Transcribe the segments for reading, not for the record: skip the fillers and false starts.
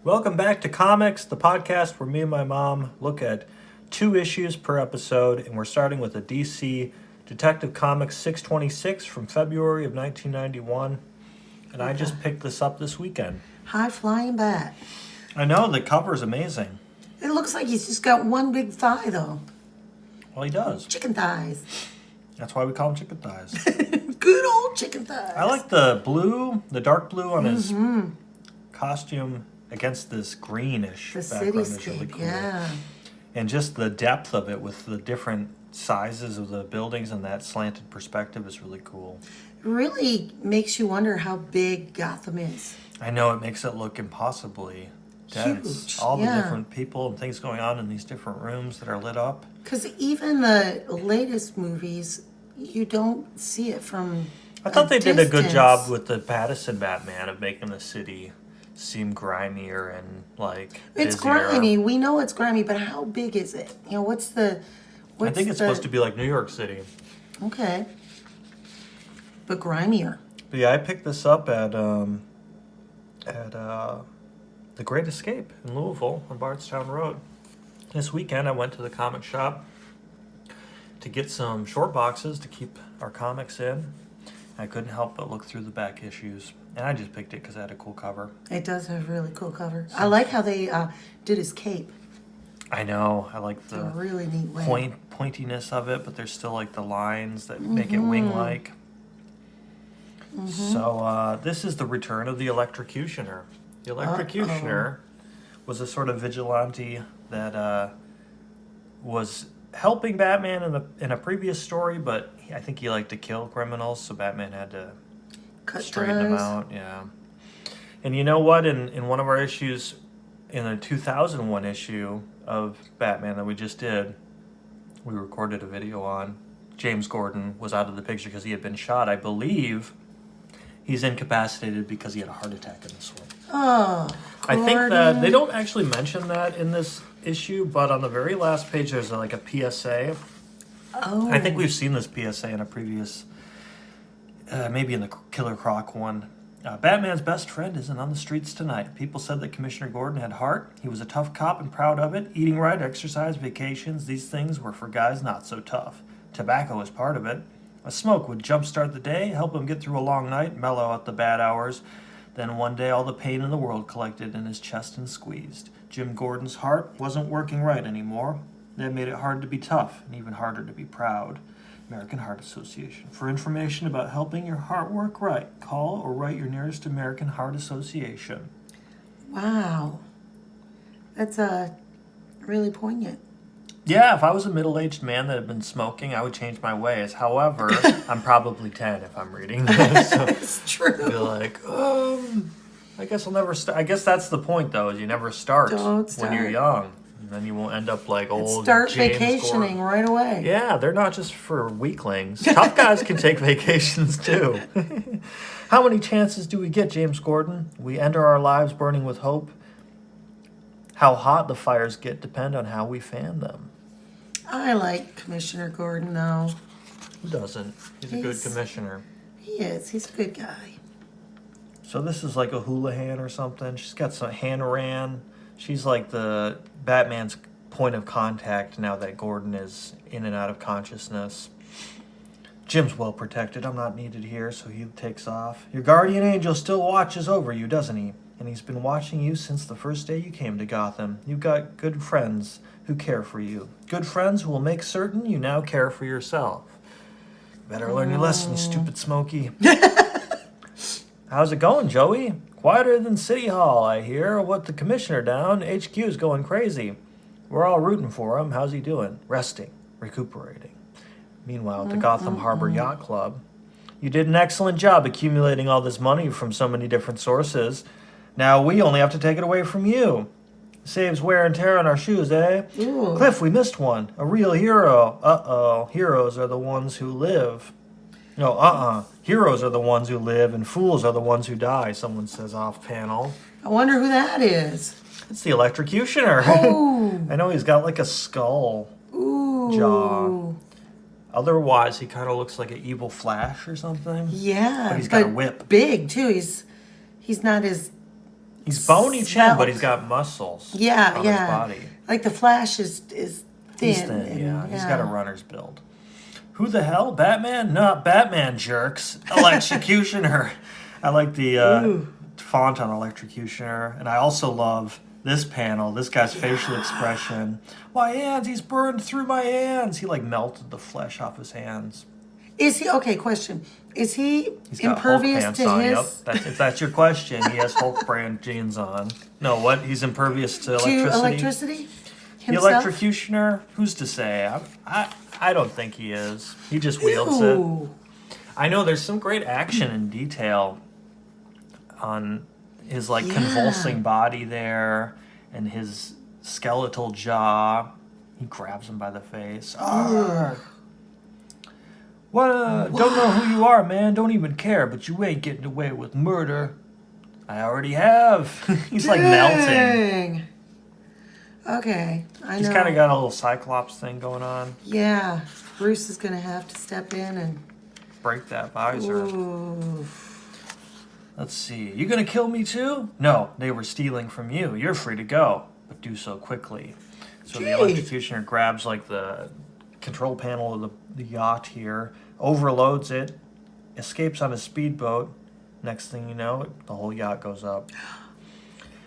Welcome back to Comics, the podcast where me and my mom look at 2 issues per episode, and we're starting with a DC Detective Comics 626 from February of 1991, and I just picked this up this weekend. High flying bat. I know, the cover's amazing. It looks like he's just got one big thigh, though. Well, he does. Chicken thighs. That's why we call him Chicken Thighs. Good old chicken thighs. I like the blue, the dark blue on his costume against this greenish the background is cityscape, really cool. yeah. And just the depth of it with the different sizes of the buildings and that slanted perspective is really cool. It really makes you wonder how big Gotham is. I know, it makes it look impossibly dense. Huge, All the yeah. different people and things going on in these different rooms that are lit up. Because even the latest movies, you don't see it from I thought they did a good distance. job with the Pattinson Batman of making the city seem grimier and like It's busier. grimy. We know it's grimy, but how big is it? You know, what's I think it's supposed to be like New York City. Okay. But grimier. But yeah, I picked this up at The Great Escape in Louisville on Bardstown Road. This weekend I went to the comic shop to get some short boxes to keep our comics in. I couldn't help but look through the back issues. And I just picked it because it had a cool cover. It does have a really cool cover. I like how they did his cape. I know. I like It's a the really neat way. pointiness of it, but there's still like the lines that make it wing-like. So this is the return of the Electrocutioner. The Electrocutioner was a sort of vigilante that was helping Batman in a previous story, but I think he liked to kill criminals, so Batman had to straighten him out. Yeah. And you know what? In one of our issues, in a 2001 issue of Batman that we just did, we recorded a video on, James Gordon was out of the picture because he had been shot. I believe he's incapacitated because he had a heart attack in this one. Oh, I think that they don't actually mention that in this issue, but on the very last page there's like a PSA. Oh. I think we've seen this PSA in a previous, maybe in the Killer Croc one. Batman's best friend isn't on the streets tonight. People said that Commissioner Gordon had heart. He was a tough cop and proud of it. Eating right, exercise, vacations, these things were for guys not so tough. Tobacco was part of it. A smoke would jumpstart the day, help him get through a long night, mellow out the bad hours. Then one day all the pain in the world collected in his chest and squeezed. Jim Gordon's heart wasn't working right anymore. That made it hard to be tough and even harder to be proud. American Heart Association. For information about helping your heart work right, call or write your nearest American Heart Association. Wow. That's really poignant. Yeah, if I was a middle-aged man that had been smoking, I would change my ways. However, I'm probably 10 if I'm reading this. So It's true. I'd be like, I guess I'll never start. I guess that's the point, though, is you never start Don't when you're start. young. And then you won't end up like old Start James vacationing Gordon. right away. Yeah, they're not just for weaklings. Tough guys can take vacations, too. How many chances do we get, James Gordon? We enter our lives burning with hope. How hot the fires get depend on how we fan them. I like Commissioner Gordon, though. Who doesn't? He's a good commissioner. He is. He's a good guy. So this is like a Houlihan or something. She's got some Hanaran. She's like the Batman's point of contact now that Gordon is in and out of consciousness. Jim's well protected. I'm not needed here, so he takes off. Your guardian angel still watches over you, doesn't he? And he's been watching you since the first day you came to Gotham. You've got good friends who care for you. Good friends who will make certain you now care for yourself. Better learn your lesson, stupid Smokey. How's it going, Joey? Quieter than City Hall, I hear. What the commissioner down? HQ's going crazy. We're all rooting for him. How's he doing? Resting. Recuperating. Meanwhile, at the Gotham Harbor Yacht Club. You did an excellent job accumulating all this money from so many different sources. Now we only have to take it away from you. Saves wear and tear on our shoes, eh? Ooh. Cliff, we missed one. A real hero. Uh-oh. Heroes are the ones who live. No, Heroes are the ones who live, and fools are the ones who die, someone says off panel. I wonder who that is. It's the Electrocutioner. Oh. I know he's got like a skull Ooh. jaw. Otherwise, he kind of looks like an evil Flash or something. Yeah. But he's got a whip. Big, too. He's not as He's bony chin, svelte. but he's got muscles Yeah, on yeah. his body. Like the Flash is thin. He's thin, and- yeah. He's got a runner's build. Who the hell? Batman? Not Batman, jerks. Electrocutioner. I like the font on Electrocutioner. And I also love this panel, this guy's facial expression. My hands, he's burned through my hands. He like melted the flesh off his hands. Is he, okay, question. Is he He's got Hulk impervious pants to on. his, Yep. If that's your question, he has Hulk brand jeans on. No, what? He's impervious to electricity? to electricity? The Himself? Electrocutioner? Who's to say? I don't think he is. He just wields it. Ew. I know there's some great action and detail on his like Yeah. convulsing body there and his skeletal jaw. He grabs him by the face. Arrgh. What? Don't know who you are, man. Don't even care. But you ain't getting away with murder. I already have. He's like melting. Dang. Okay, I He's know. kind of got a little Cyclops thing going on. Yeah, Bruce is gonna have to step in and. Break that visor. Ooh. Let's see. You gonna kill me too? No, they were stealing from you. You're free to go, but do so quickly. So the Jeez. Electrocutioner grabs like the control panel of the yacht here, overloads it, escapes on a speedboat. Next thing you know, the whole yacht goes up.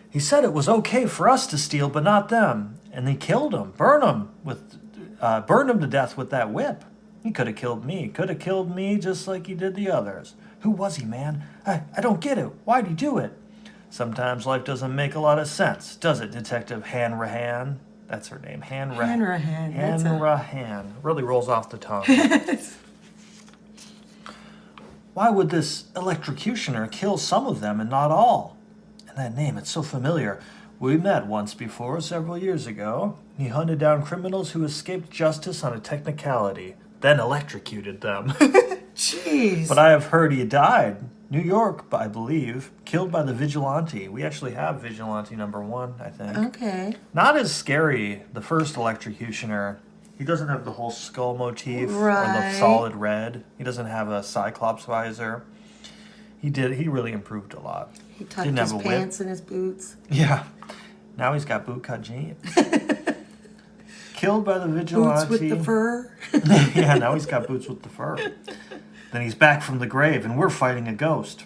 He said it was okay for us to steal, but not them. And they killed him, burned him to death with that whip. He could have killed me. Could have killed me just like he did the others. Who was he, man? I don't get it. Why'd he do it? Sometimes life doesn't make a lot of sense, does it, Detective Hanrahan? That's her name. Hanrahan. That's a- Hanrahan. Really rolls off the tongue. Why would this Electrocutioner kill some of them and not all? And that name, it's so familiar. We met once before, several years ago. He hunted down criminals who escaped justice on a technicality, then electrocuted them. Jeez. But I have heard he died. New York, I believe, killed by the Vigilante. We actually have Vigilante #1, I think. Okay. Not as scary, the first Electrocutioner. He doesn't have the whole skull motif or the Right. solid red. He doesn't have a Cyclops visor. He really improved a lot. He tucked Didn't his have a whip. pants in his boots. Yeah. Now he's got bootcut jeans. Killed by the Vigilante. Boots with the fur. Yeah, now he's got boots with the fur. Then he's back from the grave, and we're fighting a ghost.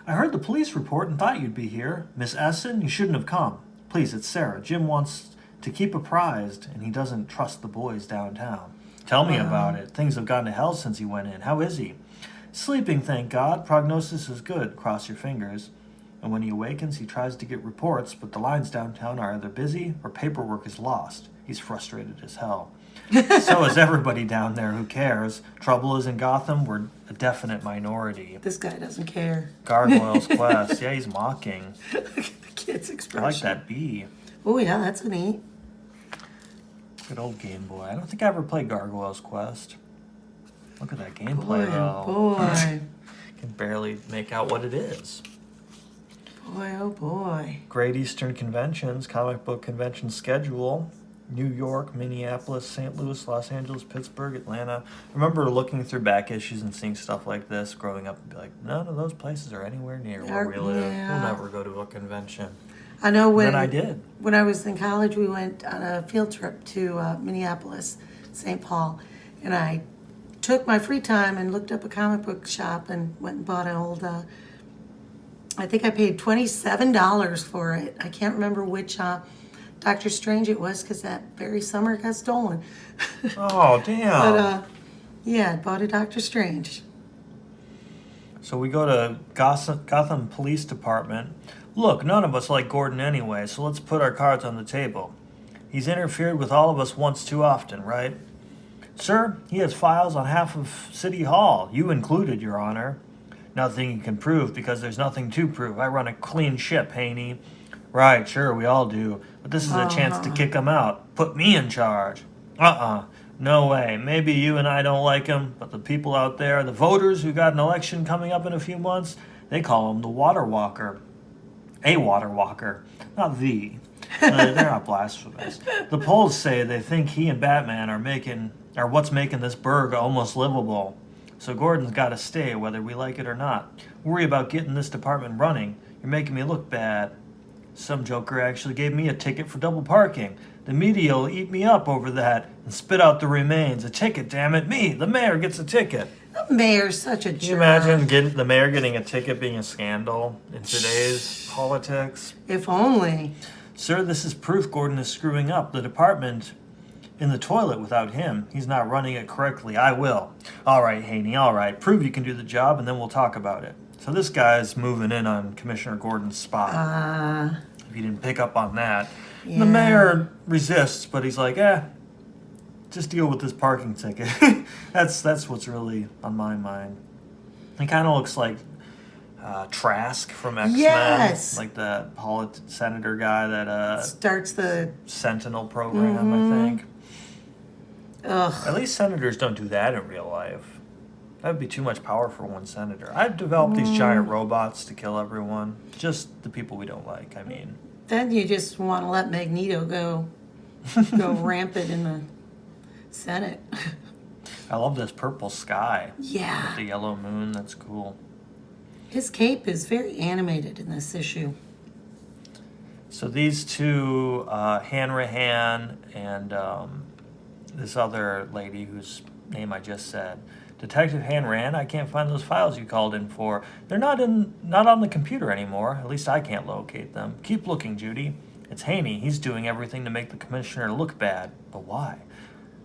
I heard the police report and thought you'd be here. Miss Essen, you shouldn't have come. Please, it's Sarah. Jim wants to keep apprised, and he doesn't trust the boys downtown. Tell me about it. Things have gone to hell since he went in. How is he? Sleeping, thank God. Prognosis is good. Cross your fingers. And when he awakens, he tries to get reports, but the lines downtown are either busy or paperwork is lost. He's frustrated as hell. So is everybody down there. Who cares? Trouble is in Gotham. We're a definite minority. This guy doesn't care. Gargoyle's Quest. Yeah, he's mocking. Look at the kid's I expression. like that bee. Oh yeah, that's neat. Good old Game Boy. I don't think I ever played Gargoyle's Quest. Look at that gameplay, Boy, though. oh boy. Can barely make out what it is. Boy, oh boy. Great Eastern Conventions, comic book convention schedule. New York, Minneapolis, St. Louis, Los Angeles, Pittsburgh, Atlanta. I remember looking through back issues and seeing stuff like this growing up and be like, none of those places are anywhere near where we live. Yeah. We'll never go to a convention. I know when Then I did. When I was in college, we went on a field trip to Minneapolis, St. Paul, and I took my free time and looked up a comic book shop and went and bought an old. I think I paid $27 for it. I can't remember which Doctor Strange it was because that very summer it got stolen. Oh, damn. But yeah, I bought a Doctor Strange. So we go to Gotham Police Department. Look, none of us like Gordon anyway, so let's put our cards on the table. He's interfered with all of us once too often, right? Sir, he has files on half of City Hall, you included, Your Honor. Nothing he can prove because there's nothing to prove. I run a clean ship, Haney. Right, sure, we all do. But this is a chance to kick him out. Put me in charge. No way. Maybe you and I don't like him, but the people out there, the voters who got an election coming up in a few months, they call him the Water Walker. A Water Walker, not the. They're not blasphemous. The polls say they think he and Batman are what's making this burg almost livable. So Gordon's got to stay, whether we like it or not. Worry about getting this department running. You're making me look bad. Some joker actually gave me a ticket for double parking. The media will eat me up over that and spit out the remains. A ticket, damn it. Me, the mayor, gets a ticket. The mayor's such a jerk. Can you imagine the mayor getting a ticket being a scandal in today's politics? If only. Sir, this is proof Gordon is screwing up the department in the toilet without him. He's not running it correctly. I will. All right, Haney, all right. Prove you can do the job, and then we'll talk about it. So this guy's moving in on Commissioner Gordon's spot. If you didn't pick up on that. Yeah. The mayor resists, but he's like, just deal with this parking ticket. That's what's really on my mind. He kind of looks like Trask from X-Men. Yes. Like that senator guy that starts the Sentinel program, I think. Ugh. At least senators don't do that in real life. That would be too much power for one senator. I've developed these giant robots to kill everyone. Just the people we don't like, I mean. Then you just want to let Magneto go rampant in the Senate. I love this purple sky. Yeah. With the yellow moon, that's cool. His cape is very animated in this issue. So these two, Hanrahan and this other lady whose name I just said, Detective Hanrahan, I can't find those files you called in for. They're not on the computer anymore. At least I can't locate them. Keep looking, Judy. It's Haney. He's doing everything to make the commissioner look bad. But why?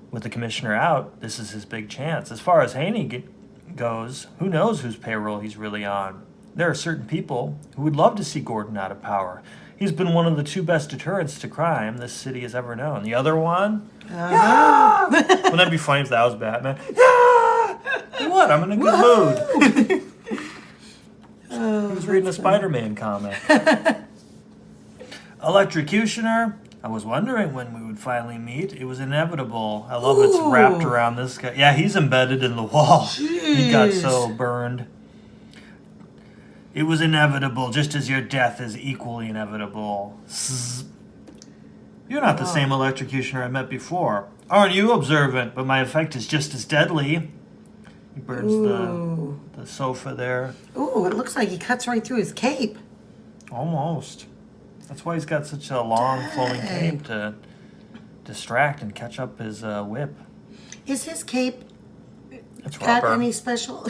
With the commissioner out, this is his big chance. As far as Haney goes, who knows whose payroll he's really on? There are certain people who would love to see Gordon out of power. He's been one of the two best deterrents to crime this city has ever known. The other one? Yeah! Wouldn't that be funny if that was Batman? Yeah! What? I'm in a good mood. He was reading a Spider-Man comic. Electrocutioner. I was wondering when we would finally meet. It was inevitable. I love it's wrapped around this guy. Yeah, he's embedded in the wall. Jeez. He got so burned. It was inevitable, just as your death is equally inevitable. Zzz. You're not the same electrocutioner I met before. Aren't you observant? But my effect is just as deadly. He burns the sofa there. Ooh, it looks like he cuts right through his cape. Almost. That's why he's got such a long flowing cape to distract and catch up his whip. Is his cape It's got rubber. any special...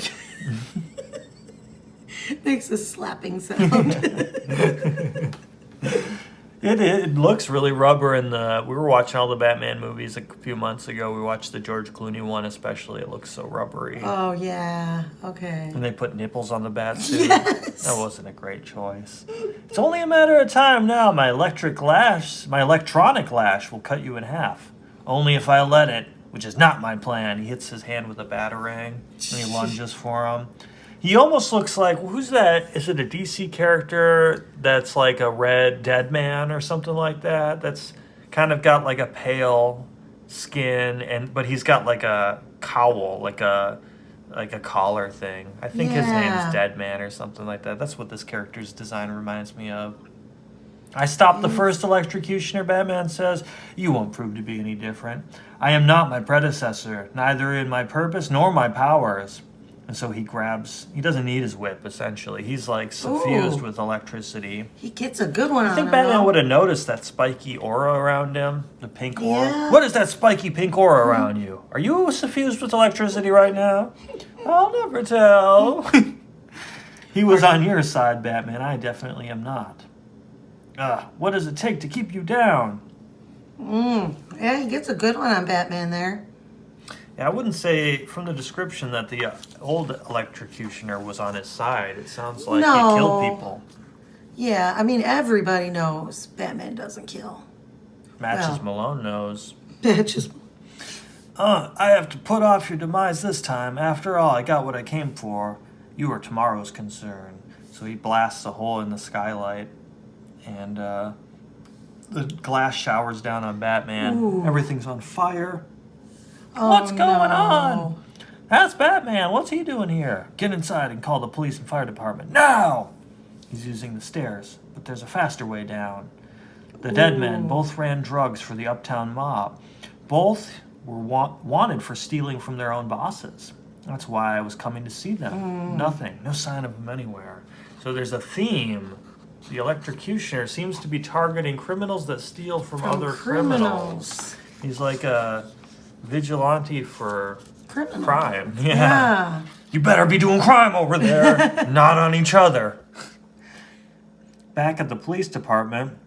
Makes a slapping sound. It looks really rubber in the... We were watching all the Batman movies a few months ago. We watched the George Clooney one especially. It looks so rubbery. Oh, yeah. Okay. And they put nipples on the bat suit. Yes. That wasn't a great choice. It's only a matter of time now. My electronic lash will cut you in half. Only if I let it, which is not my plan. He hits his hand with a batarang and he lunges for him. He almost looks like, who's that? Is it a DC character that's like a red dead man or something like that? That's kind of got like a pale skin, but he's got like a cowl, like a collar thing. I think his name's Dead Man or something like that. That's what this character's design reminds me of. I stopped the first electrocutioner, Batman says. You won't prove to be any different. I am not my predecessor, neither in my purpose nor my powers. And so he doesn't need his whip, essentially. He's like suffused with electricity. He gets a good one on him. I think Batman would have noticed that spiky aura around him, the pink aura. Yeah. What is that spiky pink aura around you? Are you suffused with electricity right now? I'll never tell. He was on your side, Batman. I definitely am not. What does it take to keep you down? Yeah, he gets a good one on Batman there. Yeah, I wouldn't say from the description that the old electrocutioner was on his side. It sounds like he killed people. Yeah, I mean, everybody knows Batman doesn't kill. Matches Malone knows. Just I have to put off your demise this time. After all, I got what I came for. You are tomorrow's concern. So he blasts a hole in the skylight, and the glass showers down on Batman. Ooh. Everything's on fire. What's going on? That's Batman. What's he doing here? Get inside and call the police and fire department. Now! He's using the stairs, but there's a faster way down. The dead men both ran drugs for the uptown mob. Both were wanted for stealing from their own bosses. That's why I was coming to see them. Nothing. No sign of them anywhere. So there's a theme The electrocutioner seems to be targeting criminals that steal from other criminals. He's like a vigilante for crime. Yeah. You better be doing crime over there, not on each other. Back at the police department,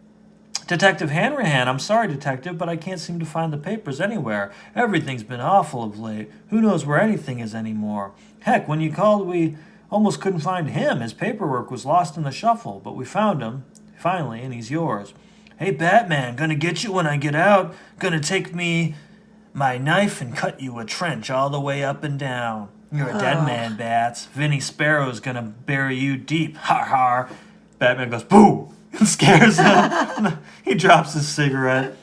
Detective Hanrahan, I'm sorry, Detective, but I can't seem to find the papers anywhere. Everything's been awful of late. Who knows where anything is anymore? Heck, when you called, we almost couldn't find him. His paperwork was lost in the shuffle, but we found him, finally, and he's yours. Hey, Batman, gonna get you when I get out. Gonna take my knife and cut you a trench all the way up and down. You're a dead man, Bats. Vinny Sparrow's gonna bury you deep. Har har. Batman goes, boo! And scares him. He drops his cigarette.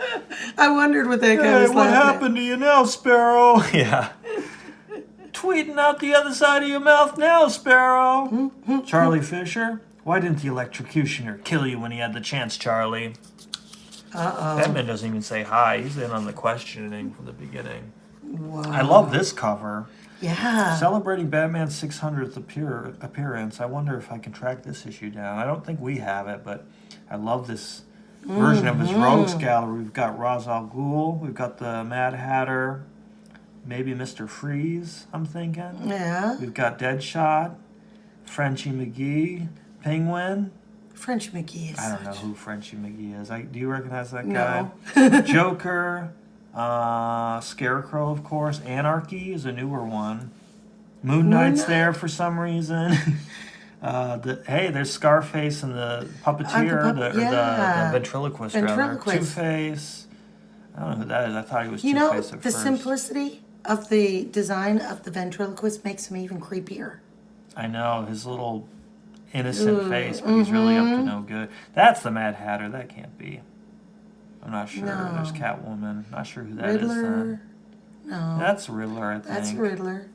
I wondered what that guy was what laughing happened to you now, Sparrow? Yeah. Tweeting out the other side of your mouth now, Sparrow. Charlie Fisher, why didn't the electrocutioner kill you when he had the chance, Charlie? Batman doesn't even say hi. He's in on the questioning from the beginning. Wow. I love this cover. Yeah. Celebrating Batman's 600th appearance. I wonder if I can track this issue down. I don't think we have it, but I love this version of his Rogues Gallery. We've got Ra's al Ghul. We've got the Mad Hatter. Maybe Mr. Freeze, I'm thinking. Yeah. We've got Deadshot. Frenchie McGee. Penguin. French McGee is I don't know who Frenchie McGee is. Do you recognize that No. guy? Joker. Scarecrow, of course. Anarchy is a newer one. Moon Knight's there for some reason. There's Scarface and the puppeteer, the ventriloquist, Two-Face. I don't know who that is. I thought he was Two-Face at first. The simplicity of the design of the ventriloquist makes him even creepier. I know, his little innocent face, but he's really up to no good. That's the Mad Hatter. That can't be. I'm not sure. No. There's Catwoman. Not sure who that is Riddler. then. No. That's Riddler, I think. That's Riddler.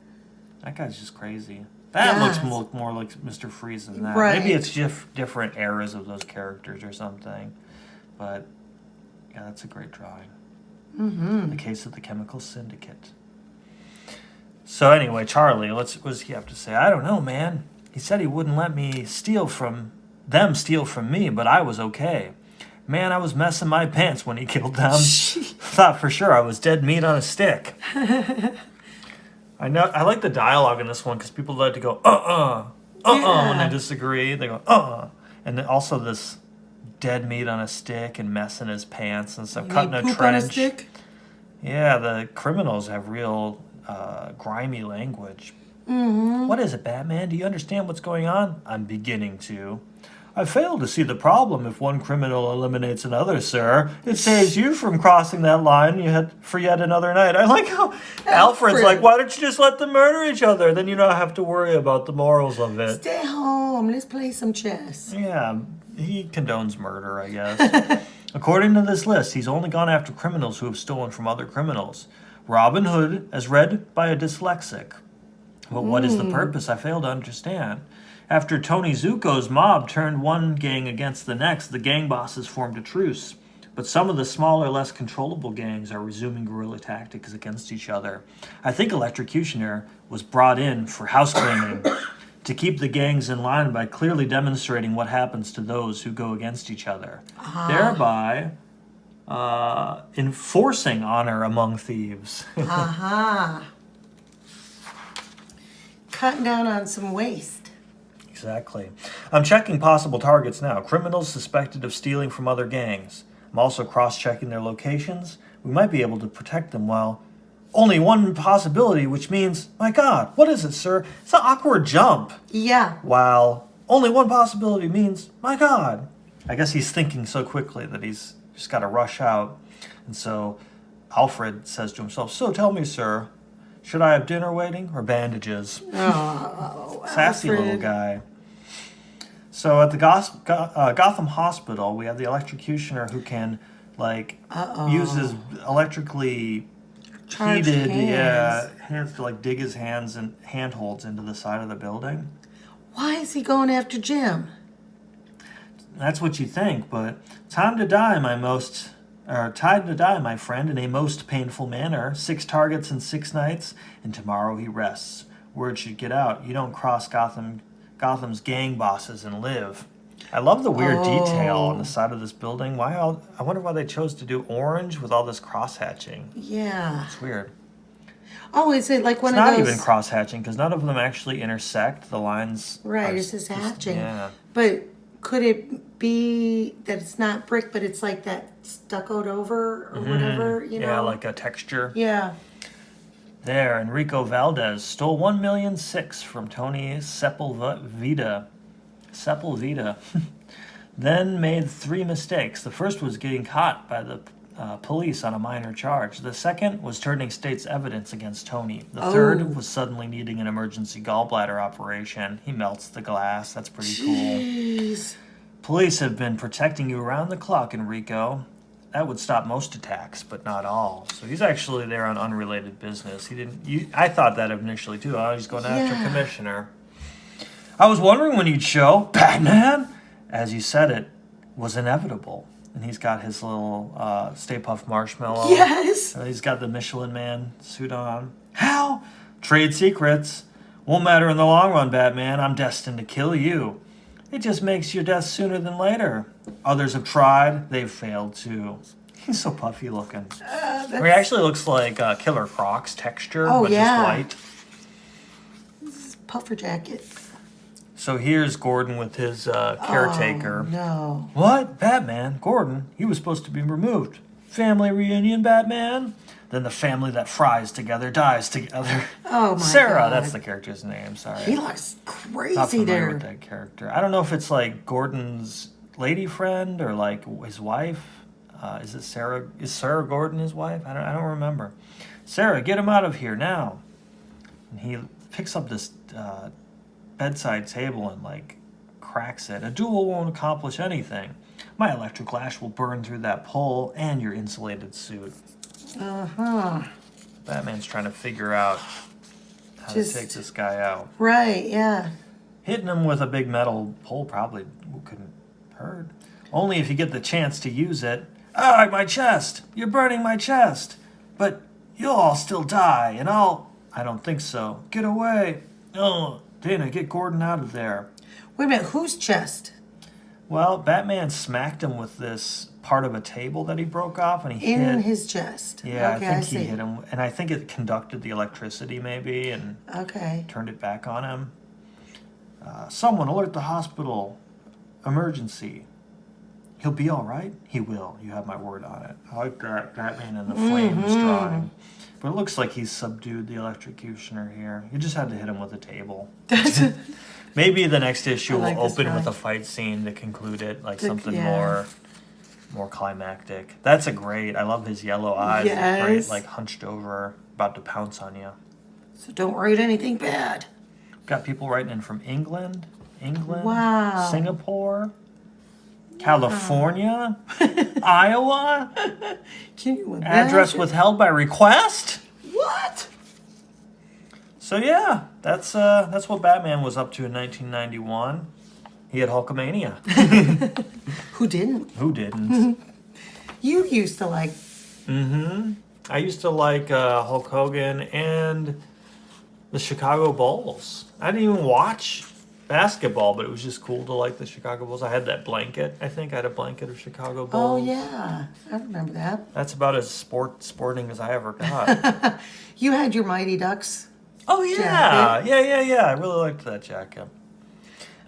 That guy's just crazy. That looks more like Mr. Freeze than that. Right. Maybe it's just different eras of those characters or something. But, yeah, that's a great drawing. The Case of the Chemical Syndicate. So anyway, Charlie, what does he have to say? I don't know, man. He said he wouldn't let me steal from me, but I was okay. Man, I was messing my pants when he killed them. Thought for sure I was dead meat on a stick. I like the dialogue in this one because people like to go, when they disagree. They go, And then also this dead meat on a stick and messing his pants and stuff, cutting a trench. On a stick? Yeah, the criminals have real grimy language. What is it, Batman? Do you understand what's going on? I'm beginning to. I fail to see the problem if one criminal eliminates another, sir. It saves you from crossing that line for yet another night. I like how Alfred's like, why don't you just let them murder each other? Then you don't have to worry about the morals of it. Stay home. Let's play some chess. Yeah, he condones murder, I guess. According to this list, he's only gone after criminals who have stolen from other criminals. Robin Hood, as read by a dyslexic. But what is the purpose? I fail to understand. After Tony Zuko's mob turned one gang against the next, the gang bosses formed a truce. But some of the smaller, less controllable gangs are resuming guerrilla tactics against each other. I think Electrocutioner was brought in for house cleaning to keep the gangs in line by clearly demonstrating what happens to those who go against each other, thereby enforcing honor among thieves. Cutting down on some waste. Exactly. I'm checking possible targets now. Criminals suspected of stealing from other gangs. I'm also cross-checking their locations. We might be able to protect them while... Only one possibility, which means... My God, what is it, sir? It's an awkward jump. Yeah. While only one possibility means... My God. I guess he's thinking so quickly that he's just got to rush out. And so Alfred says to himself, so tell me, sir... Should I have dinner waiting or bandages? Oh, Sassy Alfred. little guy. So at the Gotham Hospital, we have the electrocutioner who can, use his electrically Charged heated hands. hands to, dig his hands and handholds into the side of the building. Why is he going after Jim? That's what you think, but time to die, my friend, in a most painful manner. 6 targets in 6 nights, and tomorrow he rests. Word should get out. You don't cross Gotham's gang bosses and live. I love the weird detail on the side of this building. I wonder why they chose to do orange with all this cross-hatching. Yeah. It's weird. Oh, is it like one It's of not those? even cross-hatching because none of them actually intersect. The lines Right, are it's just hatching. Yeah. But could it be that it's not brick, but it's like that stuccoed over or whatever, you know? Yeah, like a texture. Yeah. There, Enrico Valdez stole $1.6 million from Tony Sepulveda. Then made 3 mistakes. The first was getting caught by the police on a minor charge. The second was turning state's evidence against Tony. The third was suddenly needing an emergency gallbladder operation. He melts the glass. That's pretty Jeez. cool. Police have been protecting you around the clock, Enrico. That would stop most attacks, but not all. So he's actually there on unrelated business. He didn't. I thought that initially too. Oh, he's going after Commissioner. I was wondering when you'd show. Batman, as you said it, was inevitable. And he's got his little Stay Puft Marshmallow. Yes. He's got the Michelin Man suit on. How? Trade secrets. Won't matter in the long run, Batman. I'm destined to kill you. It just makes your death sooner than later. Others have tried. They've failed too. He's so puffy looking. He actually looks like Killer Croc's texture, but just white. This is puffer jacket. So here's Gordon with his caretaker. Oh, no. What? Batman? Gordon? He was supposed to be removed. Family reunion, Batman? Then the family that fries together dies together. Oh, my Sarah, God. that's the character's name, sorry. He looks crazy Not familiar there. with that character. I don't know if it's like Gordon's lady friend or like his wife. Is it Sarah? Is Sarah Gordon his wife? I don't remember. Sarah, get him out of here now. And he picks up this bedside table and like cracks it. A duel won't accomplish anything. My electric lash will burn through that pole and your insulated suit. Batman's trying to figure out how to take this guy out. Right, yeah. Hitting him with a big metal pole probably couldn't hurt. Only if you get the chance to use it. Ah, my chest! You're burning my chest! But you'll all still die, and I don't think so. Get away! Oh, Dana, get Gordon out of there. Wait a minute, whose chest? Well, Batman smacked him with this part of a table that he broke off, and he hit... In his chest. Yeah, okay, I think see. he hit him, and I think it conducted the electricity maybe, and turned it back on him. Someone alert the hospital. Emergency. He'll be all right? He will. You have my word on it. I like that Batman in the flames drawing. But it looks like he's subdued the electrocutioner here. You just had to hit him with a table. Maybe the next issue will open with a fight scene to conclude it, like something more climactic. That's a great. I love his yellow eyes. Yes. Great, like hunched over, about to pounce on you. So don't write anything bad. Got people writing in from England, Wow. Singapore, California, Iowa. Can you imagine? Address withheld by request. What? So yeah, that's what Batman was up to in 1991. He had Hulkamania. Who didn't? Who didn't? You used to like. I used to like Hulk Hogan and the Chicago Bulls. I didn't even watch basketball, but it was just cool to like the Chicago Bulls. I had that blanket. I think I had a blanket of Chicago Bulls. Oh yeah, I remember that. That's about as sporting as I ever got. You had your Mighty Ducks. Oh yeah, yeah. I really liked that jacket.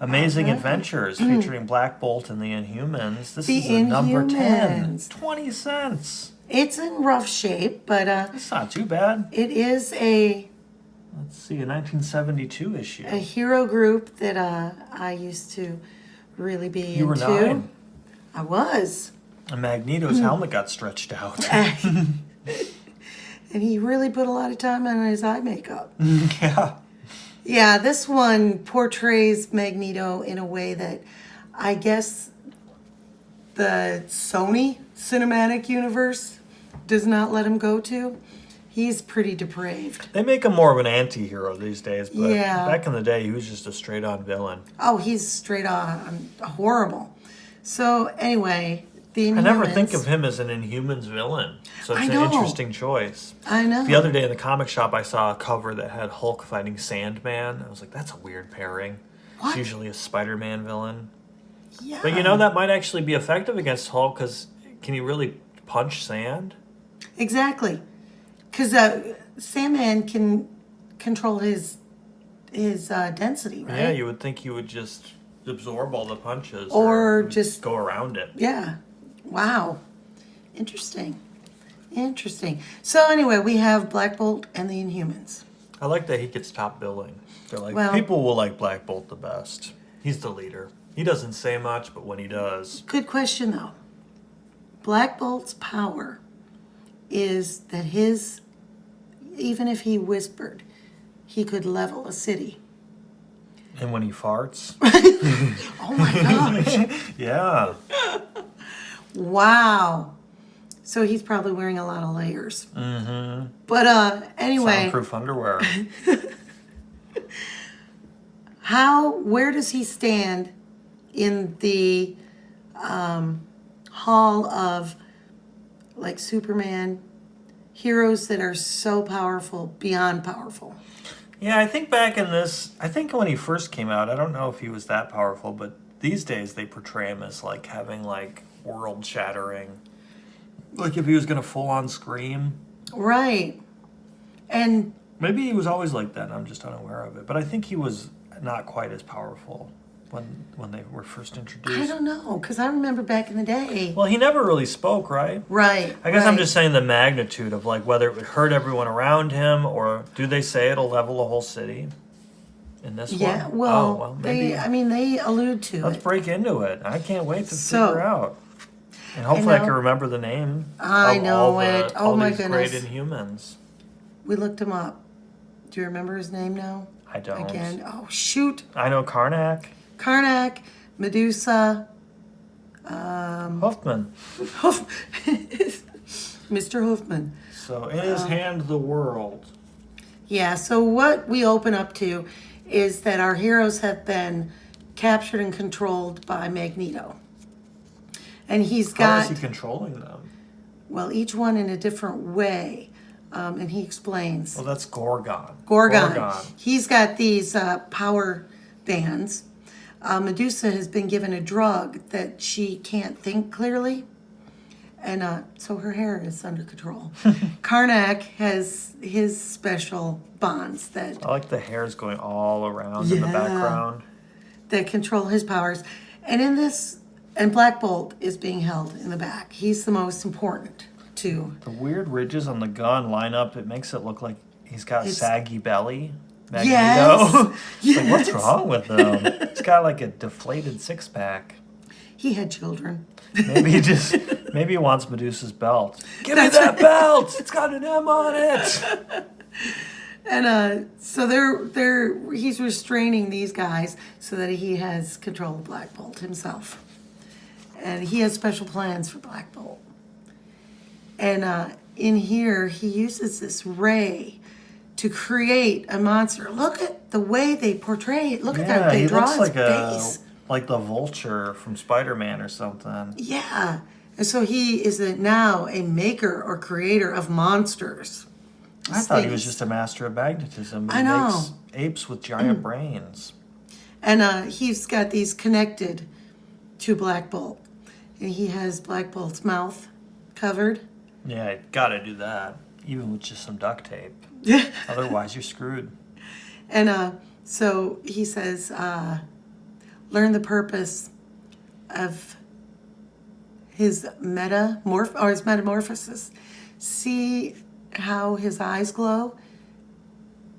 Amazing Adventures featuring Black Bolt and the Inhumans. This is a number 10. 20 cents. It's in rough shape, but It's not too bad. it is a Let's see, a 1972 issue. a hero group that I used to really be into. You were 9. I was. And Magneto's helmet got stretched out. And he really put a lot of time on his eye makeup. Yeah. Yeah, this one portrays Magneto in a way that I guess the Sony cinematic universe does not let him go to. He's pretty depraved. They make him more of an anti-hero these days, but Yeah. back in the day, he was just a straight-on villain. Oh, he's straight on horrible. So anyway, the Inhumans. I never think of him as an Inhumans villain, so it's I an know. interesting choice. I know. The other day in the comic shop, I saw a cover that had Hulk fighting Sandman. I was like, that's a weird pairing. What? It's usually a Spider-Man villain. Yeah. But you know, that might actually be effective against Hulk, because can he really punch sand? Exactly. Because Sandman can control his density, right? Yeah, you would think he would just absorb all the punches. Or just go around it. Yeah. Wow. Interesting. Interesting. So anyway, we have Black Bolt and the Inhumans. I like that he gets top billing. They're like, Well- people will like Black Bolt the best. He's the leader. He doesn't say much, but when he does... Good question, though. Black Bolt's power is that even if he whispered, he could level a city. And when he farts... Oh my gosh. Yeah. Wow. So he's probably wearing a lot of layers. Mm-hmm. But anyway, Soundproof underwear. where does he stand in the hall of, like, Superman, heroes that are so powerful, beyond powerful? Yeah, I think back in this... I think when he first came out, I don't know if he was that powerful, but these days they portray him as, like, having, like, world-shattering... Like if he was going to full-on scream. Right. And... Maybe he was always like that and I'm just unaware of it. But I think he was not quite as powerful when they were first introduced. I don't know, because I remember back in the day. Well, he never really spoke, right? Right. I guess I'm right. just saying the magnitude of, like, whether it would hurt everyone around him, or do they say it'll level a whole city in this Yeah, one? well, maybe. they allude to Let's it. break into it. I can't wait to So- figure out. And hopefully I know- can remember the name. I of know all it. Oh all my these goodness. great Inhumans. We looked him up. Do you remember his name now? I don't. Again. Oh, shoot. I know Karnak. Karnak, Medusa, Huffman. Mr. Hoofman. So in his hand, the world. Yeah, so what we open up to is that our heroes have been captured and controlled by Magneto. And he's How got, is he controlling them? well, each one in a different way. And he explains. Well, that's Gorgon. Gorgon. He's got these power bands. Medusa has been given a drug that she can't think clearly. And so her hair is under control. Karnak has his special bonds that I like the hairs going all around in the Yeah. background. control his powers. And in this, and Black Bolt is being held in the back. He's the most important too. The weird ridges on the gun line up. It makes it look like he's got It's- saggy belly. Yes. Magneto. It's like, what's Yes. wrong with him? He's got like a deflated six-pack. He had children. Maybe he wants Medusa's belt. Give me that belt. It's got an M on it. And so he's restraining these guys so that he has control of Black Bolt himself. And he has special plans for Black Bolt. And in here, he uses this ray to create a monster. Look at the way they portray it. Look at that. They he draw looks his like face. like the Vulture from Spider-Man or something. Yeah. And so he is now a maker or creator of monsters. I thought he was just a master of magnetism. But I he know. makes apes with giant brains. And he's got these connected to Black Bolt. And he has Black Bolt's mouth covered. Yeah, gotta do that. Even with just some duct tape. Otherwise, you're screwed. And so he says, learn the purpose of his metamorphosis. See how his eyes glow?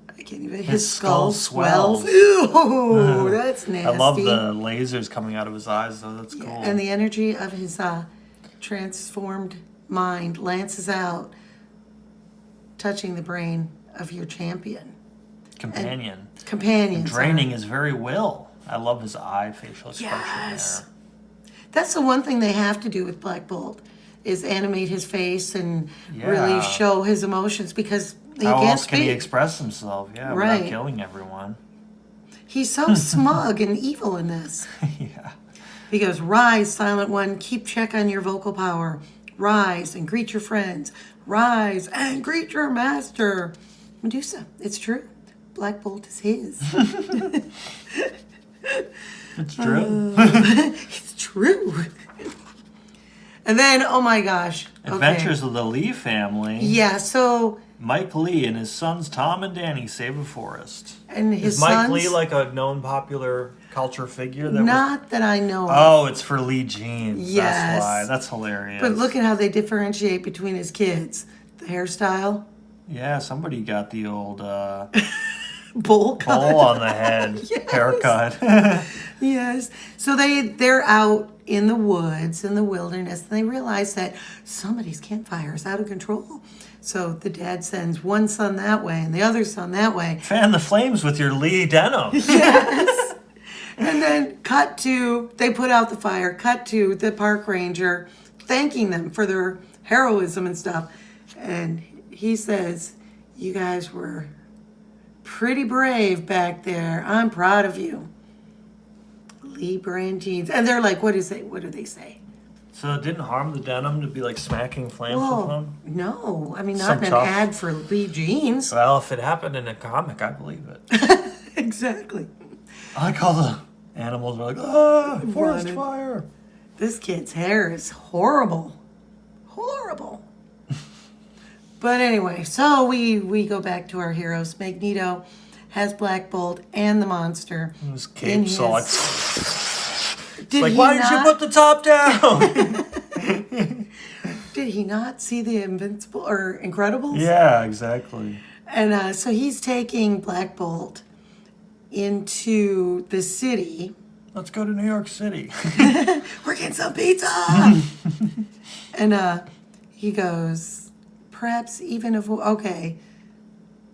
I can't even. His skull swells. Ew, that's nasty. I love the lasers coming out of his eyes, though. That's cool. And the energy of his transformed mind lances out, touching the brain of your champion. Companion. Companion. Draining his very will. I love his eye facial expression Yes. there. That's the one thing they have to do with Black Bolt is animate his face and Yeah. really show his emotions because he How can't else can he speak. express himself? Yeah, Right. without killing everyone. He's so smug and evil in this. Yeah. He goes, rise, Silent One, keep check on your vocal power. Rise and greet your friends. Rise and greet your master. Medusa, it's true. Black Bolt is his. It's true. It's true. And then, oh my gosh. Okay. Adventures of the Lee family. Yeah, so... Mike Lee and his sons Tom and Danny save a forest. And his Is Mike sons... Lee like a known popular culture figure? That I know of. Oh, it's for Lee Jeans. Yes. That's why. That's hilarious. But look at how they differentiate between his kids. The hairstyle. Yeah, somebody got the old Bowl cut. bowl on the head Yes. haircut. Yes. So they're out in the woods, in the wilderness, and they realize that somebody's campfire is out of control. So the dad sends one son that way and the other son that way. Fan the flames with your Lee denim. Yes. And then they put out the fire, cut to the park ranger thanking them for their heroism and stuff. And he says, you guys were pretty brave back there. I'm proud of you. Lee brand jeans. And they're like, what do they say? So it didn't harm the denim to be like smacking flames with them? No. I mean, not Some in an tough- ad for Lee jeans. Well, if it happened in a comic, I believe it. Exactly. I like all the animals are like, ah, forest Running. fire. This kid's hair is horrible. Horrible. But anyway, so we go back to our heroes. Magneto has Black Bolt and the monster. His in cape's all like, Did like, he why did you not- put the top down? Did he not see the Invincible or Incredibles? Yeah, exactly. And so he's taking Black Bolt into the city. Let's go to New York City. We're getting some pizza. And he goes, perhaps even okay.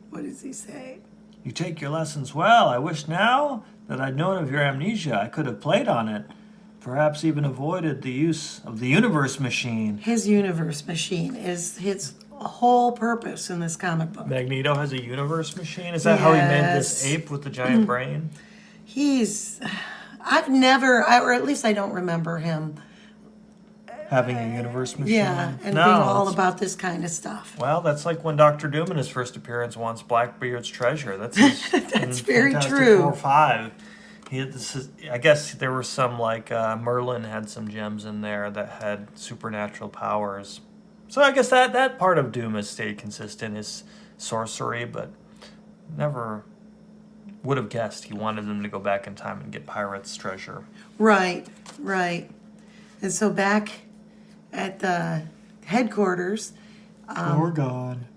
What does he say? You take your lessons well. I wish now that I'd known of your amnesia, I could have played on it. Perhaps even avoided the use of the universe machine. His universe machine is his whole purpose in this comic book. Magneto has a universe machine? Is that how he made this Yes. ape with the giant brain? I've never, or at least I don't remember him. Having a universe machine? Yeah, and No, being all it's- about this kind of stuff. Well, that's like when Doctor Doom in his first appearance wants Blackbeard's treasure. That's his, That's in very Fantastic true. Four 5. I guess there were some, like, Merlin had some gems in there that had supernatural powers. So I guess that part of Doom has stayed consistent, his sorcery, but never would have guessed he wanted them to go back in time and get Pirate's treasure. Right. And so back at the headquarters, Gorgon.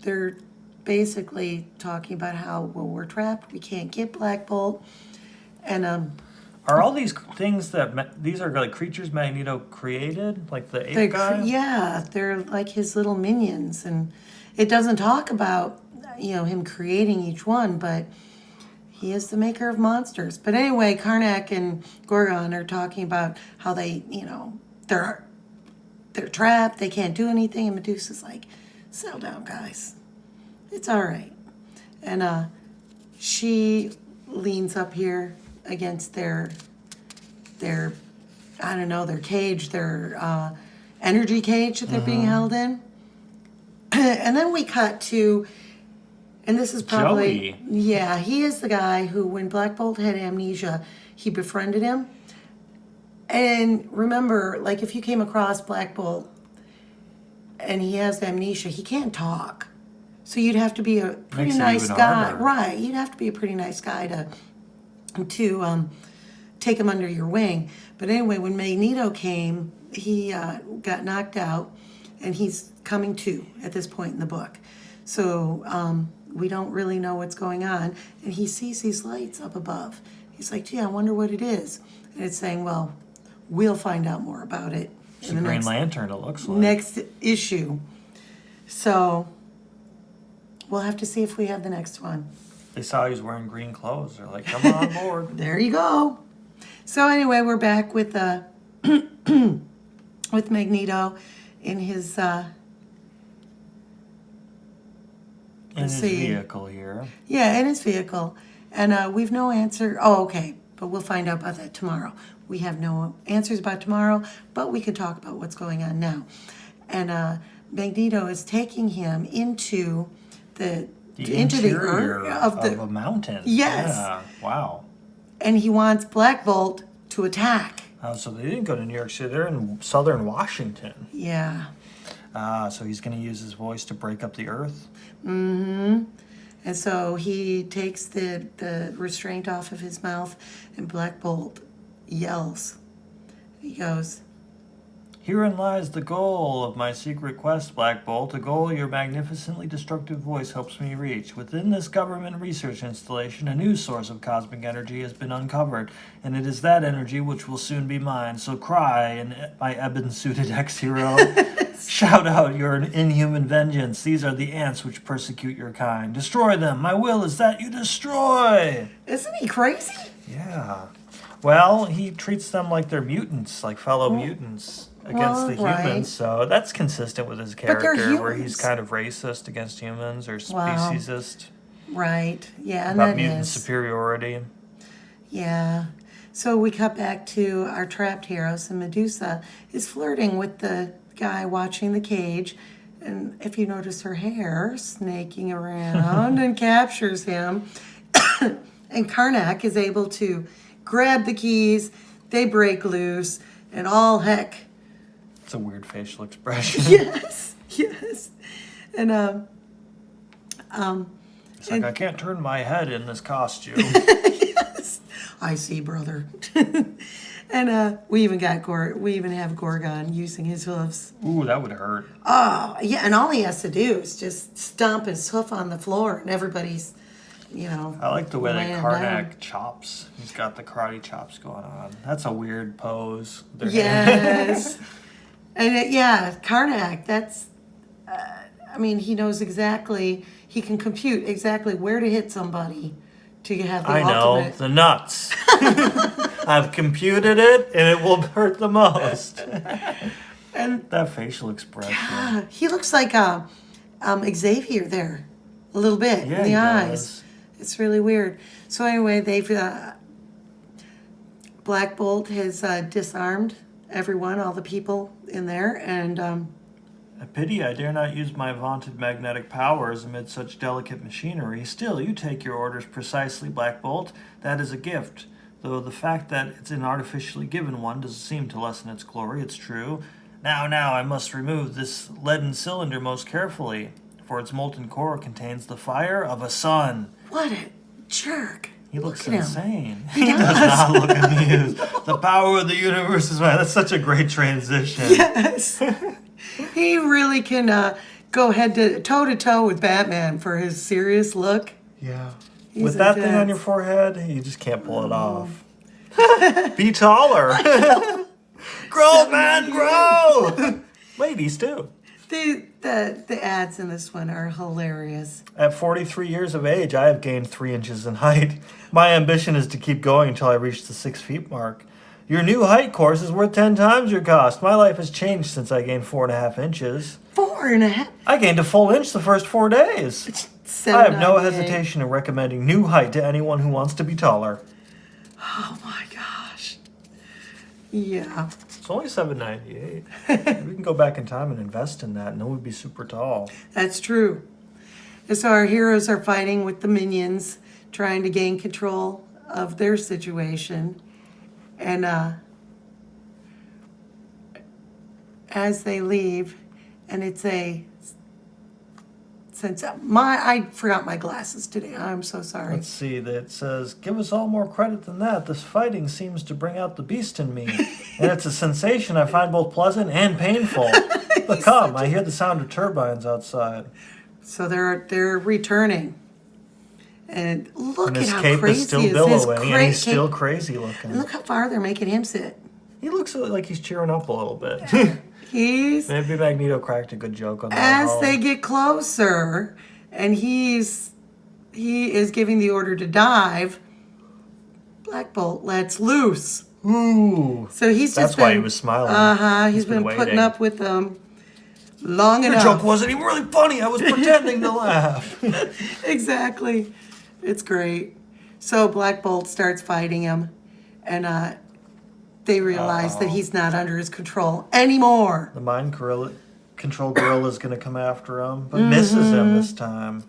they're basically talking about how, well, we're trapped, we can't get Black Bolt, and Are all these things these are like creatures Magneto created, like the ape guy? yeah, they're like his little minions, and it doesn't talk about him creating each one, but he is the maker of monsters. But anyway, Karnak and Gorgon are talking about how they, they're trapped, they can't do anything, and Medusa's like, settle down, guys. It's all right. And she leans up here against their I don't know, their cage, their energy cage that they're being held in. And then we cut to, and this is probably, Joey. yeah, he is the guy who, when Black Bolt had amnesia, he befriended him. And remember, like, if you came across Black Bolt and he has amnesia, he can't talk. So you'd have to be a pretty Makes it nice even guy. harder. Right, you'd have to be a pretty nice guy to take him under your wing. But anyway, when Magneto came, he got knocked out, and he's coming to at this point in the book. So we don't really know what's going on. And he sees these lights up above. He's like, gee, I wonder what it is. And it's saying, well, we'll find out more about it It's a Green Lantern, it looks like. next issue. So we'll have to see if we have the next one. They saw he was wearing green clothes. They're like, come on board. There you go. So anyway, we're back with with Magneto in his In his see. vehicle here. in his vehicle, and we've no answer. Oh, okay, but we'll find out about that tomorrow. We have no answers about tomorrow, but we can talk about what's going on now. And Magneto is taking him into the Interior earth of a mountain. Yes. Yeah. Wow. and he wants Black Bolt to attack. Oh, so they didn't go to New York City. They're in southern Washington. Yeah. So he's going to use his voice to break up the earth? Mm-hmm. And so he takes the restraint off of his mouth, and Black Bolt yells. He goes, Herein lies the goal of my secret quest, Black Bolt, a goal your magnificently destructive voice helps me reach. Within this government research installation, a new source of cosmic energy has been uncovered, and it is that energy which will soon be mine. So cry, my ebon-suited ex-hero. Shout out your inhuman vengeance. These are the ants which persecute your kind. Destroy them. My will is that you destroy. Isn't he crazy? Yeah. Well, he treats them like they're mutants, like fellow mutants against the humans. Right. So that's consistent with his But they're character, where he's humans. kind of racist against humans or Wow. speciesist Right. Yeah, and about that mutant is. superiority. Yeah. So we cut back to our trapped heroes, and Medusa is flirting with the guy watching the cage. And if you notice her hair snaking around and captures him, and Karnak is able to grab the keys, they break loose, and all heck. It's a weird facial expression. Yes, yes. And It's like, I can't turn my head in this costume. yes, I see, brother. And we even have Gorgon using his hooves. Ooh, that would hurt. Oh, yeah, and all he has to do is just stomp his hoof on the floor, and everybody's, I like the way that laying Karnak down. chops. He's got the karate chops going on. That's a weird pose. Their Yes. And Karnak, that's, he knows exactly, he can compute exactly where to hit somebody to have the I know, ultimate. the nuts. I've computed it, and it will hurt the most. And That facial expression. he looks like Xavier there, a little bit in the he eyes. does. It's really weird. So anyway, Black Bolt has disarmed everyone, all the people in there, and A pity I dare not use my vaunted magnetic powers amid such delicate machinery. Still, you take your orders precisely, Black Bolt. That is a gift. Though the fact that it's an artificially given one doesn't seem to lessen its glory, it's true. Now, I must remove this leaden cylinder most carefully, for its molten core contains the fire of a sun. what a jerk. He looks Look at him. insane. He does not look amused. The power of the universe is mine. That's such a great transition. Yes. He really can go toe to toe with Batman for his serious look. Yeah. He's With that thing on intense. your forehead, you just can't pull it off. Be taller. Grow, man, grow. Ladies, too. The ads in this one are hilarious. At 43 years of age, I have gained 3 inches in height. My ambition is to keep going until I reach the 6 feet mark. Your new height course is worth 10 times your cost. My life has changed since I gained 4.5 inches. 4.5. I gained a full inch the first 4 days. I have no hesitation in recommending new height to anyone who wants to be taller. Oh my gosh. Yeah. It's only $7.98. We can go back in time and invest in that, and then we'd be super tall. That's true. And so our heroes are fighting with the minions, trying to gain control of their situation. And as they leave, and it's I forgot my glasses today. I'm so sorry. Let's see, that says, give us all more credit than that. This fighting seems to bring out the beast in me. And it's a sensation I find both pleasant and painful. But come, I hear the sound of turbines outside. So they're returning. And look And at his how cape crazy is still his billowing, and he's cape- still crazy And looking. look how far they're making him sit. He looks like he's cheering up a little bit. He's Maybe Magneto cracked a good joke on that. as they get closer, and he is giving the order to dive. Black Bolt lets loose. Ooh. So he's just That's why he was smiling. He's been waiting. putting up with them long The enough. joke wasn't even really funny. I was pretending to laugh. Exactly. It's great. So Black Bolt starts fighting him, and they realize that he's not under his control anymore. The control gorilla is going to come after him, but misses him this time.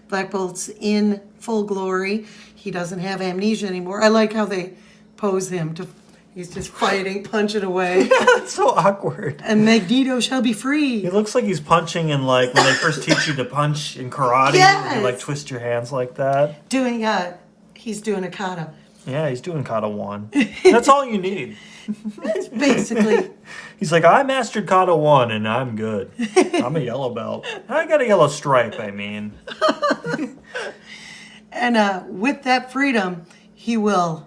Black Bolt's in full glory. He doesn't have amnesia anymore. I like how they pose him. He's just fighting, punching away. It's so awkward. And Magneto shall be free. He looks like he's punching in, like, when they first teach you to punch in karate. Yes. You, like, twist your hands like that. He's doing a kata. Yeah, he's doing kata 1. That's all you need. Basically. He's like, I mastered kata 1 and I'm good. I'm a yellow belt. I got a yellow stripe, I mean. And with that freedom, he will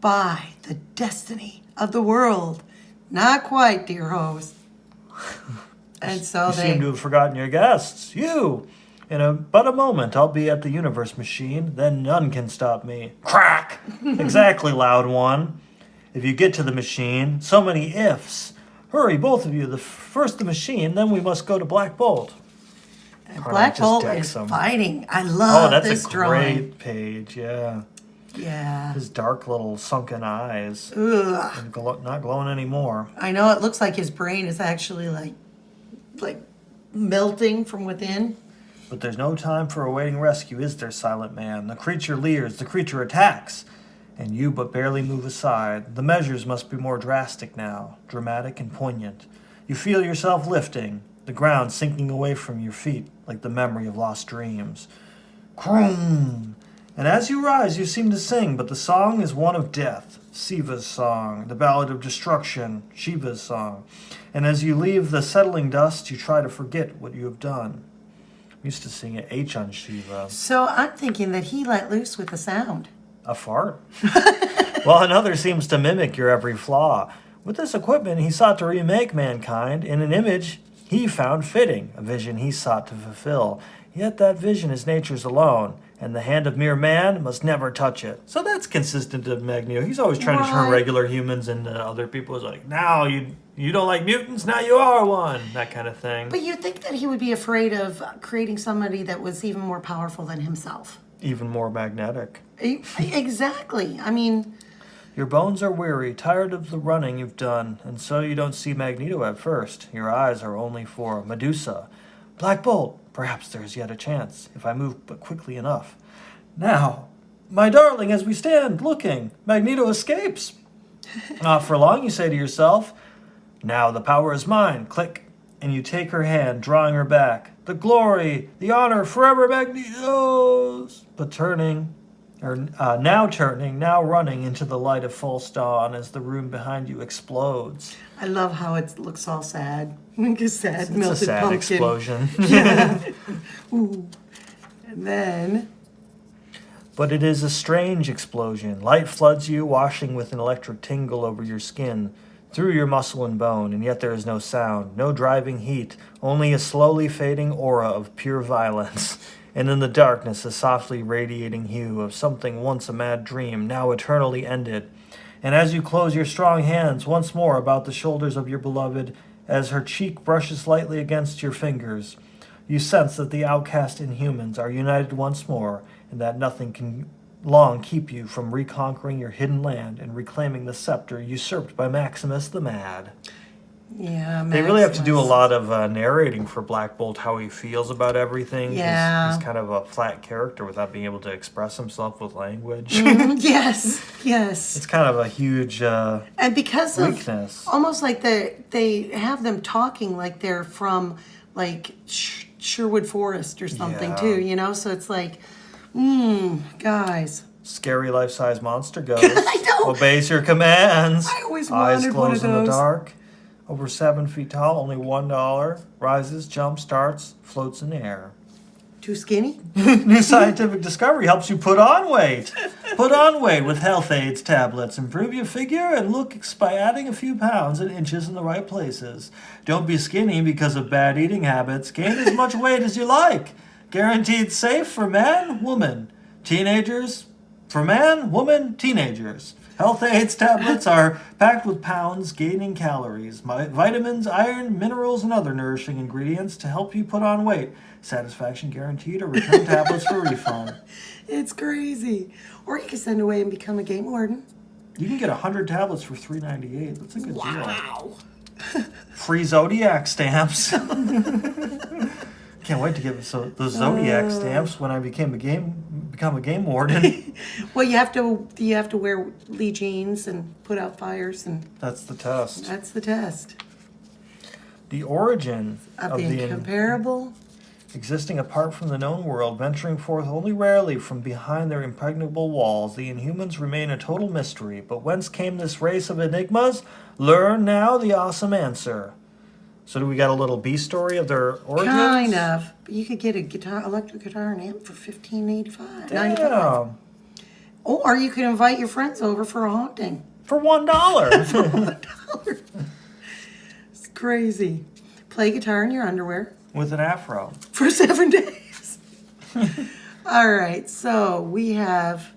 buy the destiny of the world. Not quite, dear host. And so You seem to have forgotten your guests. You! But a moment, I'll be at the universe machine. Then none can stop me. Crack! Exactly, loud one. If you get to the machine, so many ifs. Hurry, both of you. First the machine, then we must go to Black Bolt. And Black Bolt is fighting. I love this drawing. Oh, that's a great page, yeah. Yeah. His dark little sunken eyes. Ugh. And not glowing anymore. I know, it looks like his brain is actually like melting from within. But there's no time for awaiting rescue, is there, Silent Man? The creature leers, the creature attacks, and you but barely move aside. The measures must be more drastic now, dramatic and poignant. You feel yourself lifting, the ground sinking away from your feet like the memory of lost dreams. Croom! And as you rise, you seem to sing, but the song is one of death. Siva's song, the ballad of destruction, Shiva's song. And as you leave the settling dust, you try to forget what you have done. I used to sing an H on Shiva. So I'm thinking that he let loose with a sound. A fart? Well, another seems to mimic your every flaw. With this equipment, he sought to remake mankind in an image he found fitting, a vision he sought to fulfill. Yet that vision is nature's alone, and the hand of mere man must never touch it. So that's consistent to Magneto. He's always trying to turn regular humans into other people. It's like, now you don't like mutants, now you are one. That kind of thing. But you'd think that he would be afraid of creating somebody that was even more powerful than himself. Even more magnetic. Exactly. I mean... Your bones are weary, tired of the running you've done, and so you don't see Magneto at first. Your eyes are only for Medusa. Black Bolt, perhaps there is yet a chance, if I move but quickly enough. Now, my darling, as we stand looking, Magneto escapes. Not for long, you say to yourself. Now the power is mine. Click. And you take her hand, drawing her back. The glory, the honor, forever Magneto's. But now running into the light of false dawn as the room behind you explodes. I love how it looks all sad. Like a sad melted it's a sad pumpkin. Explosion. Yeah. Ooh. And then... But it is a strange explosion. Light floods you, washing with an electric tingle over your skin, through your muscle and bone, and yet there is no sound, no driving heat, only a slowly fading aura of pure violence. And in the darkness, a softly radiating hue of something once a mad dream, now eternally ended. And as you close your strong hands once more about the shoulders of your beloved, as her cheek brushes lightly against your fingers, you sense that the outcast INHUMANs are united once more, and that nothing can long keep you from reconquering your hidden land and reclaiming the scepter usurped by Maximus the Mad. Yeah, Maximus. They really have to do a lot of narrating for Black Bolt, how he feels about everything. Yeah. He's kind of a flat character without being able to express himself with language. Yes, yes. It's kind of a huge and because weakness. Of, almost like they have them talking like they're from like Sherwood Forest or something too, you know? So it's like, guys. Scary life-size monster ghost. I know. Obeys your commands. I always Eyes wanted one closed of in the those. dark. Over 7 feet tall, only $1. Rises, jumps, starts, floats in air. Too skinny? New scientific discovery helps you put on weight. Put on weight with Health Aids tablets. Improve your figure and looks by adding a few pounds and inches in the right places. Don't be skinny because of bad eating habits. Gain as much weight as you like. Guaranteed safe for man, woman, teenagers. For man, woman, teenagers. Health Aids tablets are packed with pounds, gaining calories, vitamins, iron, minerals, and other nourishing ingredients to help you put on weight. Satisfaction guaranteed or return tablets for refund. It's crazy. Or you can send away and become a game warden. You can get 100 tablets for $3.98. That's a good deal. Wow. Free Zodiac stamps. Can't wait to get those Zodiac stamps when I become a game warden. Well, you have to wear Lee jeans and put out fires, and That's the test. that's the test The origin of the incomparable. existing apart from the known world, venturing forth only rarely from behind their impregnable walls, the Inhumans remain a total mystery. But whence came this race of enigmas? Learn now the awesome answer. So do we got a little B story of their origins? Kind of. You could get a electric guitar and amp for $15.85. Damn. Or you could invite your friends over for a haunting. For $1. $1. It's crazy. Play guitar in your underwear With an afro. for 7 days. All right, so we have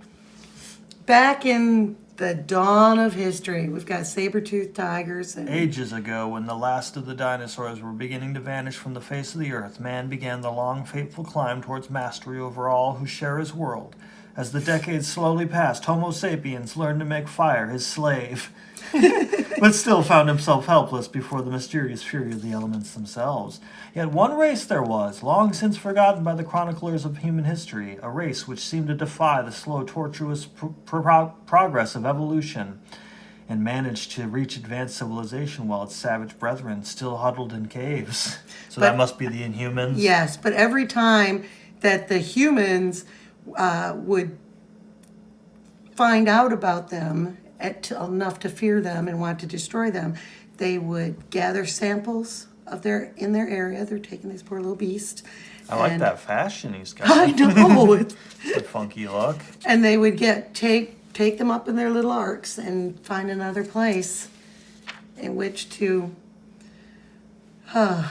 back in the dawn of history, we've got saber-toothed tigers. And Ages ago, when the last of the dinosaurs were beginning to vanish from the face of the earth, man began the long, fateful climb towards mastery over all who share his world. As the decades slowly passed, Homo sapiens learned to make fire his slave, but still found himself helpless before the mysterious fury of the elements themselves. Yet one race there was, long since forgotten by the chroniclers of human history, a race which seemed to defy the slow, tortuous progress of evolution, and managed to reach advanced civilization while its savage brethren still huddled in caves. So that must be the Inhumans? yes, but every time that the humans would find out about them enough to fear them and want to destroy them, they would gather samples of in their area. They're taking this poor little beast. I like that fashion he's got. I know. It's a funky look. And they would take them up in their little arcs and find another place in which to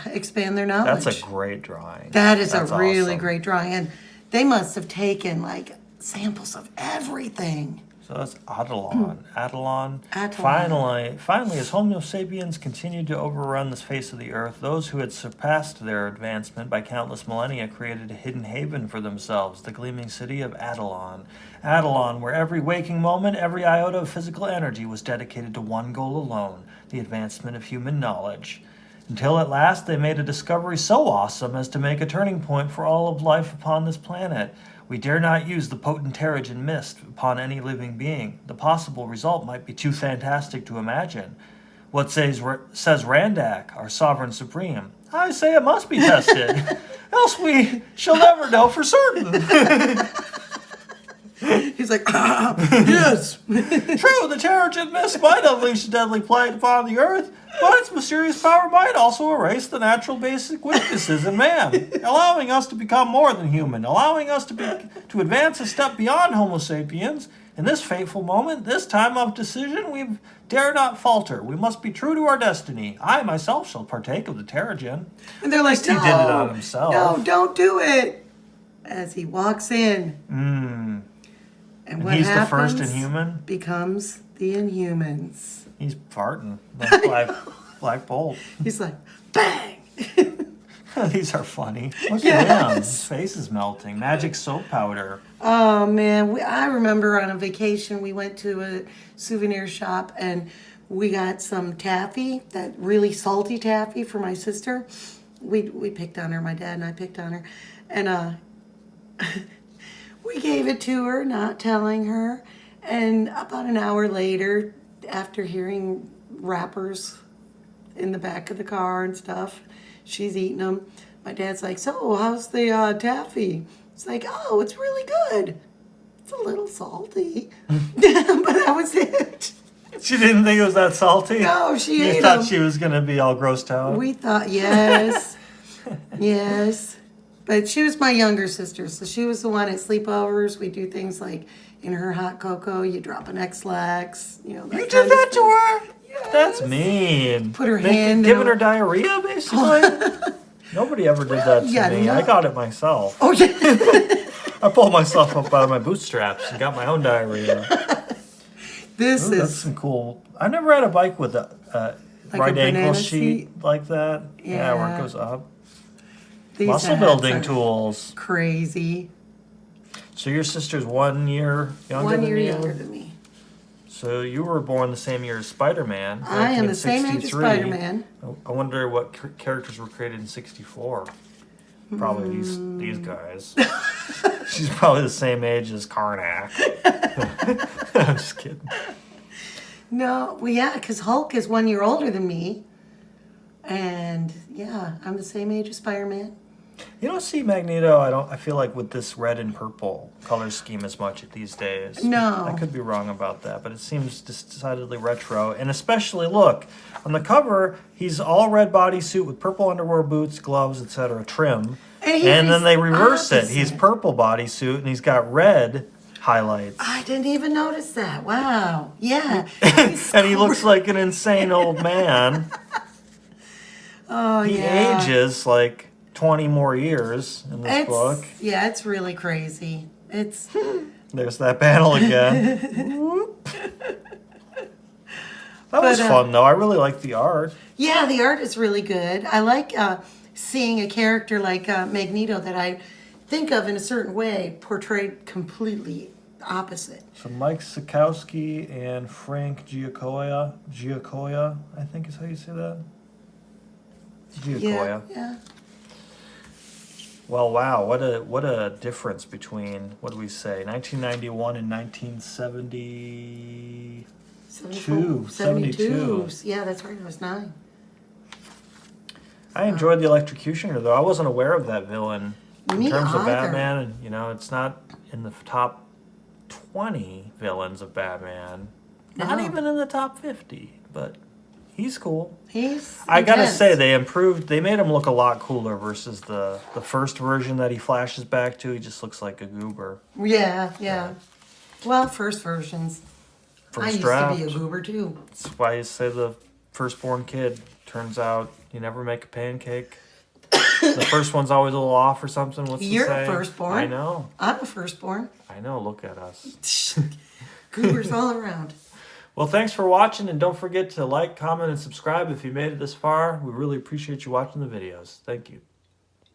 expand their knowledge. That's a great drawing. That's a really awesome. great drawing. And they must have taken like samples of everything. So that's Adelon. Adelon. Adelon. Finally, as Homo sapiens continued to overrun the face of the earth, those who had surpassed their advancement by countless millennia created a hidden haven for themselves, the gleaming city of Adelon. Adelon, where every waking moment, every iota of physical energy was dedicated to one goal alone, the advancement of human knowledge. Until at last they made a discovery so awesome as to make a turning point for all of life upon this planet. We dare not use the potent Terrigen mist upon any living being. The possible result might be too fantastic to imagine. What says Randak, our sovereign supreme? I say it must be tested, else we shall never know for certain. He's like, yes. True, the Terrigen mist might unleash a deadly plague upon the earth, but its mysterious power might also erase the natural basic weaknesses in man, allowing us to become more than human, allowing us to advance a step beyond Homo sapiens. In this fateful moment, this time of decision, we dare not falter. We must be true to our destiny. I myself shall partake of the Terrigen. And they're like, He did it on himself. No, don't do it. As he walks in. And what he's happens the first Inhuman? becomes the Inhumans. He's farting. Like Black Bolt. He's like, bang! These are funny. Look Yes. at him. His face is melting. Magic soap powder. Oh, man. I remember on a vacation, we went to a souvenir shop and we got some taffy, that really salty taffy for my sister. We picked on her, my dad and I picked on her. And we gave it to her, not telling her. And about an hour later, after hearing rappers in the back of the car and stuff, she's eating them. My dad's like, so how's the taffy? It's like, oh, it's really good. It's a little salty. But that was it. She didn't think it was that salty? No, she ate You thought them. she was going to be all grossed out? We thought, yes. Yes. But she was my younger sister, so she was the one at sleepovers. We do things like in her hot cocoa, you drop an X-Lax. You You did that to her? Yes. That's mean. Put her hand Giving out. her diarrhea, basically? Nobody ever did that to yeah, me. no. I got it myself. Oh, yeah. I pulled myself up out of my bootstraps and got my own diarrhea. This That's is some cool. I never had a bike with a Like right a ankle banana sheet seat? like that. Yeah, where it Yeah. goes up. these Muscle hats building are tools. Crazy. So your sister's 1 year younger 1 than year you? younger than me. So you were born the same year as Spider-Man. I am the same age as 1963. Spider-Man. I wonder what characters were created in 64. Probably these guys. She's probably the same age as Karnak. I'm just kidding. No, well, yeah, because Hulk is 1 year older than me. And, yeah, I'm the same age as Spider-Man. You don't see Magneto, I feel like, with this red and purple color scheme as much these days. No. I could be wrong about that, but it seems decidedly retro. And especially, look, on the cover, he's all red bodysuit with purple underwear, boots, gloves, etc., trim. And then they reverse it. He's purple bodysuit, and he's got red highlights. I didn't even notice that. Wow. Yeah. And he looks like an insane old man. Oh, he yeah. ages like 20 more years in this book. Yeah, it's really crazy. It's There's that panel again. That was fun, though. I really like the art. Yeah, the art is really good. I like seeing a character like Magneto that I think of in a certain way portrayed completely opposite. So Mike Sikowski and Frank Giacoia, I think is how you say that. Giacoia. Yeah. Well, wow, what a difference between, what do we say, 1991 and 1970. 72. Yeah, that's right. I was 9. I enjoyed the Electrocutioner, though. I wasn't aware of that villain in Me terms of either. Batman. And, you know, it's not in the top 20 villains of Batman. Not No. even in the top 50, but he's cool. I gotta say, they made him look a lot cooler versus the first version that he flashes back to. He just looks like a goober. Yeah. Well, first versions. I used Draft. to be a goober too. That's why you say the firstborn kid. Turns out you never make a pancake. The first one's always a little off or something. What's the You're a saying? firstborn. I know. I'm a firstborn. I know. Look at us. Goobers all around. Well, thanks for watching, and don't forget to like, comment, and subscribe if you made it this far. We really appreciate you watching the videos. Thank you.